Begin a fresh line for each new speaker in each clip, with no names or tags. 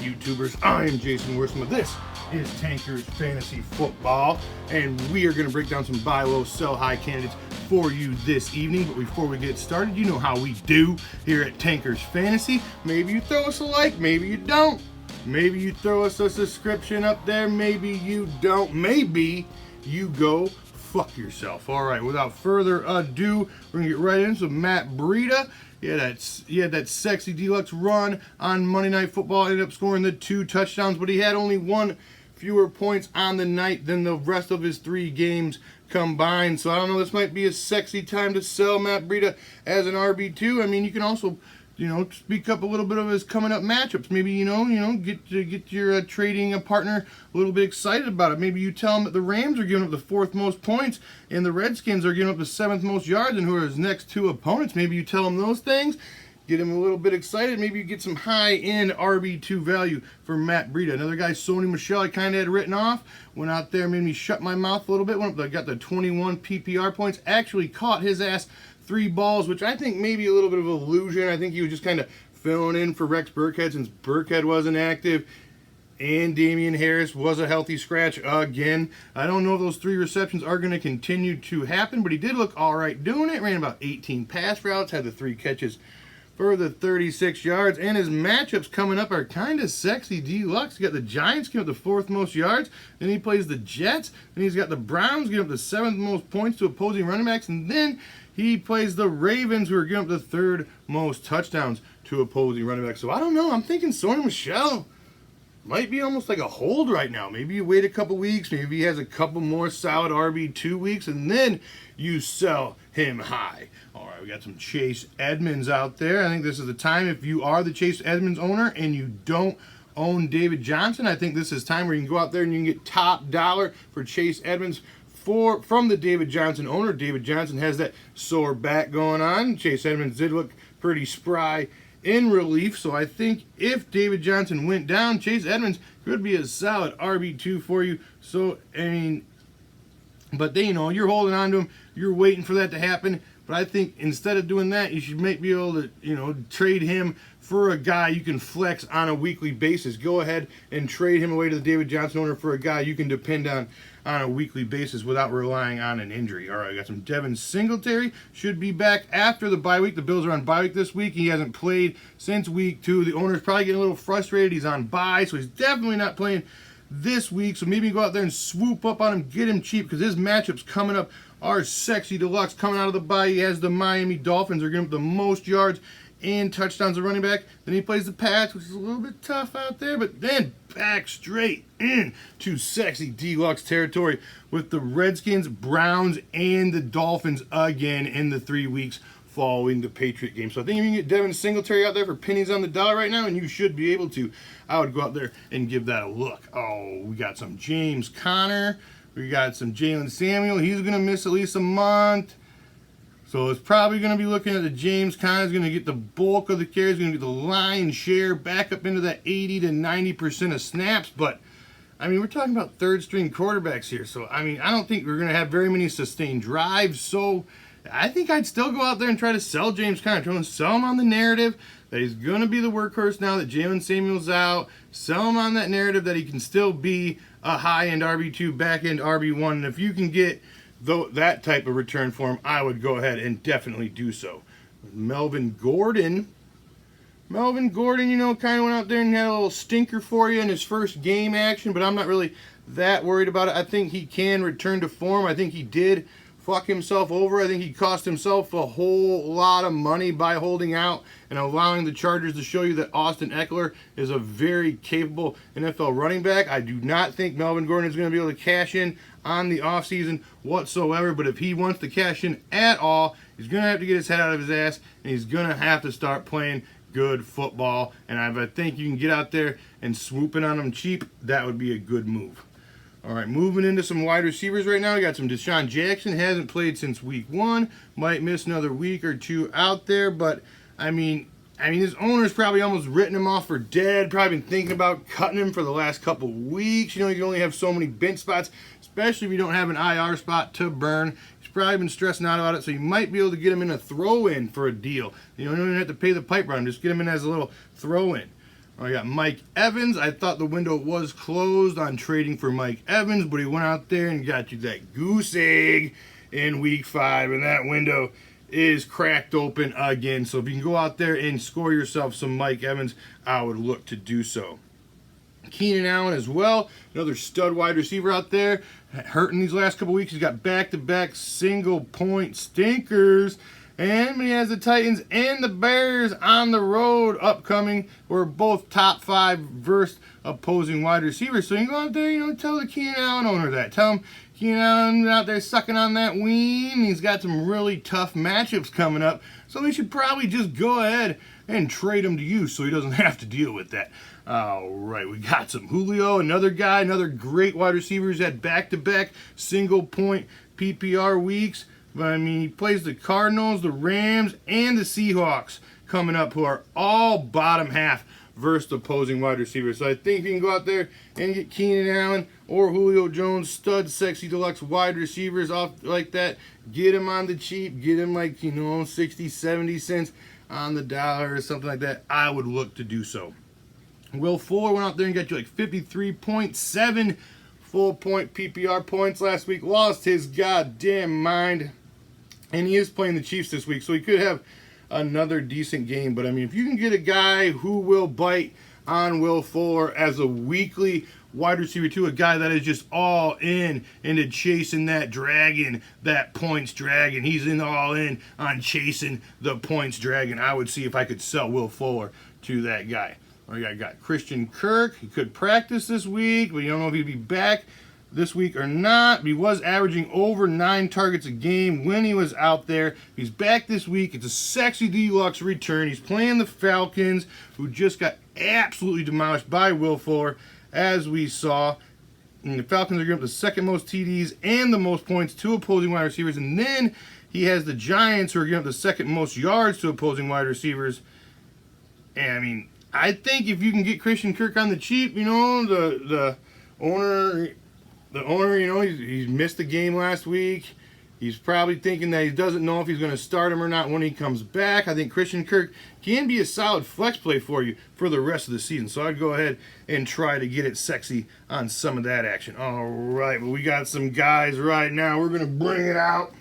YouTubers? I am Jason Wiersema. This is Tankers Fantasy Football, and we are going to break down some buy low, sell high candidates for you this evening. But before we get started, you know how we do here at Tankers Fantasy. Maybe you throw us a like, maybe you don't. Maybe you throw us a subscription up there, maybe you don't. Maybe you go fuck yourself. All right, without further ado, we're going to get right into Matt Breida. He had that sexy deluxe run on Monday Night Football, ended up scoring the 2 touchdowns, but he had only 1 fewer points on the night than the rest of his 3 games combined. So I don't know, this might be a sexy time to sell Matt Breida as an RB2. I mean, you can also, speak up a little bit of his coming up matchups. Maybe, get your trading partner a little bit excited about it. Maybe you tell him that the Rams are giving up the 4th most points and the Redskins are giving up the 7th most yards, and who are his next 2 opponents. Maybe you tell him those things, get him a little bit excited. Maybe you get some high-end RB2 value for Matt Breida. Another guy, Sony Michel, I kind of had written off. Went out there, made me shut my mouth a little bit. Went up, got the 21 PPR points. Actually caught his ass 3 balls, which I think maybe a little bit of illusion. I think he was just kind of filling in for Rex Burkhead since Burkhead wasn't active and Damian Harris was a healthy scratch again. I don't know if those 3 receptions are going to continue to happen, but he did look all right doing it. Ran about 18 pass routes, had the 3 catches for the 36 yards, and his matchups coming up are kind of sexy deluxe. You got the Giants giving up the 4th most yards, then he plays the Jets, and he's got the Browns giving up the 7th most points to opposing running backs, and then he plays the Ravens, who are giving up the 3rd most touchdowns to opposing running backs. So I don't know, I'm thinking Sony Michel might be almost like a hold right now. Maybe you wait a couple weeks, maybe he has a couple more solid RB2 weeks, and then you sell him high. All right, we got some Chase Edmonds out there. I think this is the time, if you are the Chase Edmonds owner and you don't own David Johnson, I think this is time where you can go out there and you can get top dollar for Chase Edmonds from the David Johnson owner. David Johnson has that sore back going on. Chase Edmonds did look pretty spry in relief, so I think if David Johnson went down, Chase Edmonds could be a solid RB2 for you. So, I mean, but then, you're holding on to him, you're waiting for that to happen. But I think instead of doing that, you should be able to, trade him for a guy you can flex on a weekly basis. Go ahead and trade him away to the David Johnson owner for a guy you can depend on a weekly basis without relying on an injury. All right, we got some Devin Singletary. Should be back after the bye week. The Bills are on bye week this week. He hasn't played since week 2. The owner's probably getting a little frustrated. He's on bye, so he's definitely not playing this week. So maybe go out there and swoop up on him, get him cheap, because his matchups coming up are sexy deluxe. Coming out of the bye, he has the Miami Dolphins. They're giving up the most yards and touchdowns of running back. Then he plays the Pats, which is a little bit tough out there, but then back straight into sexy deluxe territory with the Redskins, Browns, and the Dolphins again in the 3 weeks following the Patriot game. So I think if you can get Devin Singletary out there for pennies on the dollar right now, and you should be able to, I would go out there and give that a look. Oh, we got some James Conner. We got some Jalen Samuel. He's going to miss at least a month. So it's probably going to be looking at the James Conner. He's going to get the bulk of the carries. He's going to get the lion's share back up into that 80 to 90% of snaps. But, I mean, we're talking about 3rd-string quarterbacks here. So, I mean, I don't think we're going to have very many sustained drives. So I think I'd still go out there and try to sell James Conner. Try to sell him on the narrative that he's going to be the workhorse now that Jalen Samuel's out. Sell him on that narrative that he can still be a high-end RB2, back-end RB1. And if you can get that type of return for him, I would go ahead and definitely do so. Melvin Gordon, kind of went out there and had a little stinker for you in his first game action, but I'm not really that worried about it. I think he can return to form. I think he did fuck himself over. I think he cost himself a whole lot of money by holding out and allowing the Chargers to show you that Austin Eckler is a very capable NFL running back. I do not think Melvin Gordon is going to be able to cash in on the offseason whatsoever, but if he wants to cash in at all, he's going to have to get his head out of his ass, and he's going to have to start playing good football. And if I think you can get out there and swoop in on him cheap, that would be a good move. All right, moving into some wide receivers right now. We got some Deshaun Jackson. Hasn't played since week 1. Might miss another week or 2 out there. But, I mean, his owner's probably almost written him off for dead. Probably been thinking about cutting him for the last couple weeks. You can only have so many bench spots, especially if you don't have an IR spot to burn. He's probably been stressing out about it, so you might be able to get him in a throw-in for a deal. You don't even have to pay the pipe run. Just get him in as a little throw-in. I got Mike Evans. I thought the window was closed on trading for Mike Evans, but he went out there and got you that goose egg in week 5, and that window is cracked open again. So if you can go out there and score yourself some Mike Evans, I would look to do so. Keenan Allen as well, another stud wide receiver out there, hurting these last couple weeks. He's got back-to-back single-point stinkers. And he has the Titans and the Bears on the road upcoming. We're both top 5 versus opposing wide receivers. So you can go out there, tell the Keenan Allen owner that. Tell him Keenan Allen out there sucking on that ween. He's got some really tough matchups coming up. So we should probably just go ahead and trade him to you so he doesn't have to deal with that. All right, we got some Julio, another guy, another great wide receiver. He's had back-to-back single-point PPR weeks. But, I mean, he plays the Cardinals, the Rams, and the Seahawks coming up, who are all bottom half versus opposing wide receivers. So I think if you can go out there and get Keenan Allen or Julio Jones, stud, sexy, deluxe wide receivers off like that, get him on the cheap, get him like, 60, 70 cents on the dollar or something like that, I would look to do so. Will Fuller went out there and got you like 53.7 full-point PPR points last week. Lost his goddamn mind. And he is playing the Chiefs this week, so he could have another decent game. But, I mean, if you can get a guy who will bite on Will Fuller as a weekly wide receiver too, a guy that is just all in into chasing that dragon, that points dragon. He's all in on chasing the points dragon. I would see if I could sell Will Fuller to that guy. I got Christian Kirk. He could practice this week, but you don't know if he'd be back this week or not. He was averaging over 9 targets a game when he was out there. He's back this week. It's a sexy deluxe return. He's playing the Falcons, who just got absolutely demolished by Will Fuller, as we saw. And the Falcons are giving up the second most TDs and the most points to opposing wide receivers. And then he has the Giants, who are giving up the second most yards to opposing wide receivers. And, I mean, I think if you can get Christian Kirk on the cheap, the owner, he's missed the game last week. He's probably thinking that he doesn't know if he's going to start him or not when he comes back. I think Christian Kirk can be a solid flex play for you for the rest of the season. So I'd go ahead and try to get it sexy on some of that action. All right, well, we got some guys right now. We're going to bring it out.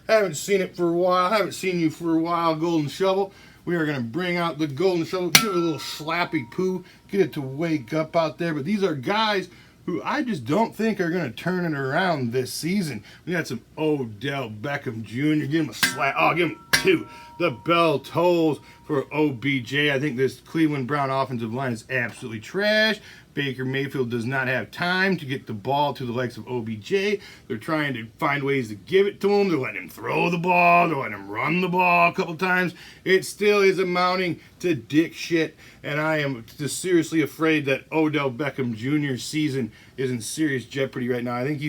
Haven't seen it for a while. Haven't seen you for a while, Golden Shovel. We are going to bring out the Golden Shovel, give it a little slappy poo, get it to wake up out there. But these are guys who I just don't think are going to turn it around this season. We got some Odell Beckham Jr. Give him a slap. Oh, give him 2. The bell tolls for OBJ. I think this Cleveland Brown offensive line is absolutely trash. Baker Mayfield does not have time to get the ball to the legs of OBJ. They're trying to find ways to give it to him. They're letting him throw the ball. They're letting him run the ball a couple times. It still is amounting to dick shit. And I am just seriously afraid that Odell Beckham Jr.'s season is in serious jeopardy right now. I think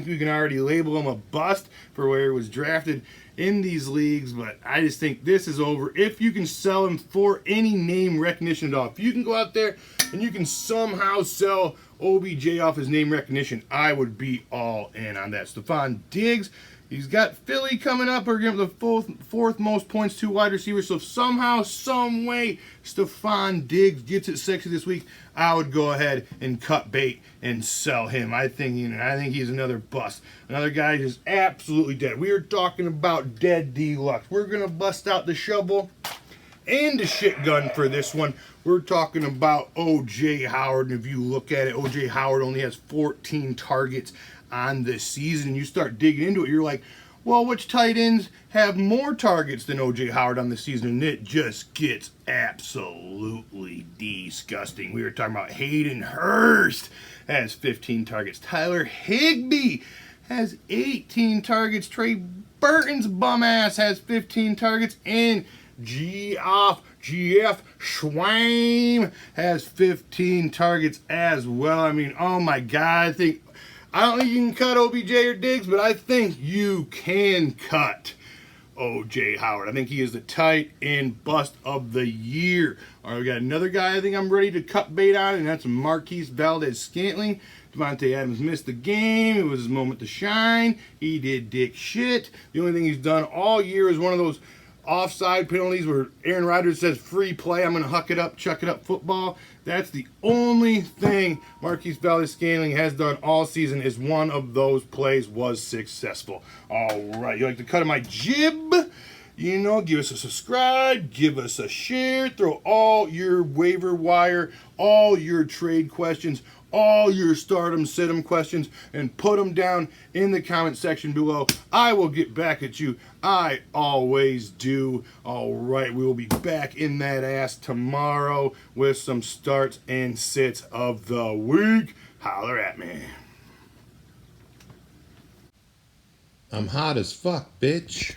we can already label him a bust for where he was drafted in these leagues, but I just think this is over. If you can sell him for any name recognition at all, if you can go out there and you can somehow sell OBJ off his name recognition, I would be all in on that. Stephon Diggs, he's got Philly coming up. We're giving the fourth most points to wide receivers. So if somehow, some way, Stephon Diggs gets it sexy this week, I would go ahead and cut bait and sell him. I think he's another bust. Another guy who's absolutely dead. We are talking about dead deluxe. We're going to bust out the shovel and the shit gun for this one. We're talking about O.J. Howard. And if you look at it, O.J. Howard only has 14 targets on this season. And you start digging into it, you're like, well, which tight ends have more targets than O.J. Howard on the season? And it just gets absolutely disgusting. We were talking about Hayden Hurst has 15 targets. Tyler Higbee has 18 targets. Trey Burton's bum ass has 15 targets. And GF Schweim has 15 targets as well. I mean, oh my God, I don't think you can cut OBJ or Diggs, but I think you can cut O.J. Howard. I think he is the tight end bust of the year. All right, we got another guy I think I'm ready to cut bait on, and that's Marquise Valdez-Scantling. Devontae Adams missed the game. It was his moment to shine. He did dick shit. The only thing he's done all year is one of those offside penalties where Aaron Rodgers says free play, I'm going to huck it up, chuck it up football. That's the only thing Marquise Valdes-Scantling has done all season is one of those plays was successful. All right, you like the cut of my jib? You know, give us a subscribe, give us a share, throw all your waiver wire, all your trade questions, all your stardom, sit-em questions, and put them down in the comment section below. I will get back at you. I always do. All right, we will be back in that ass tomorrow with some starts and sits of the week. Holler at me.
I'm hot as fuck, bitch.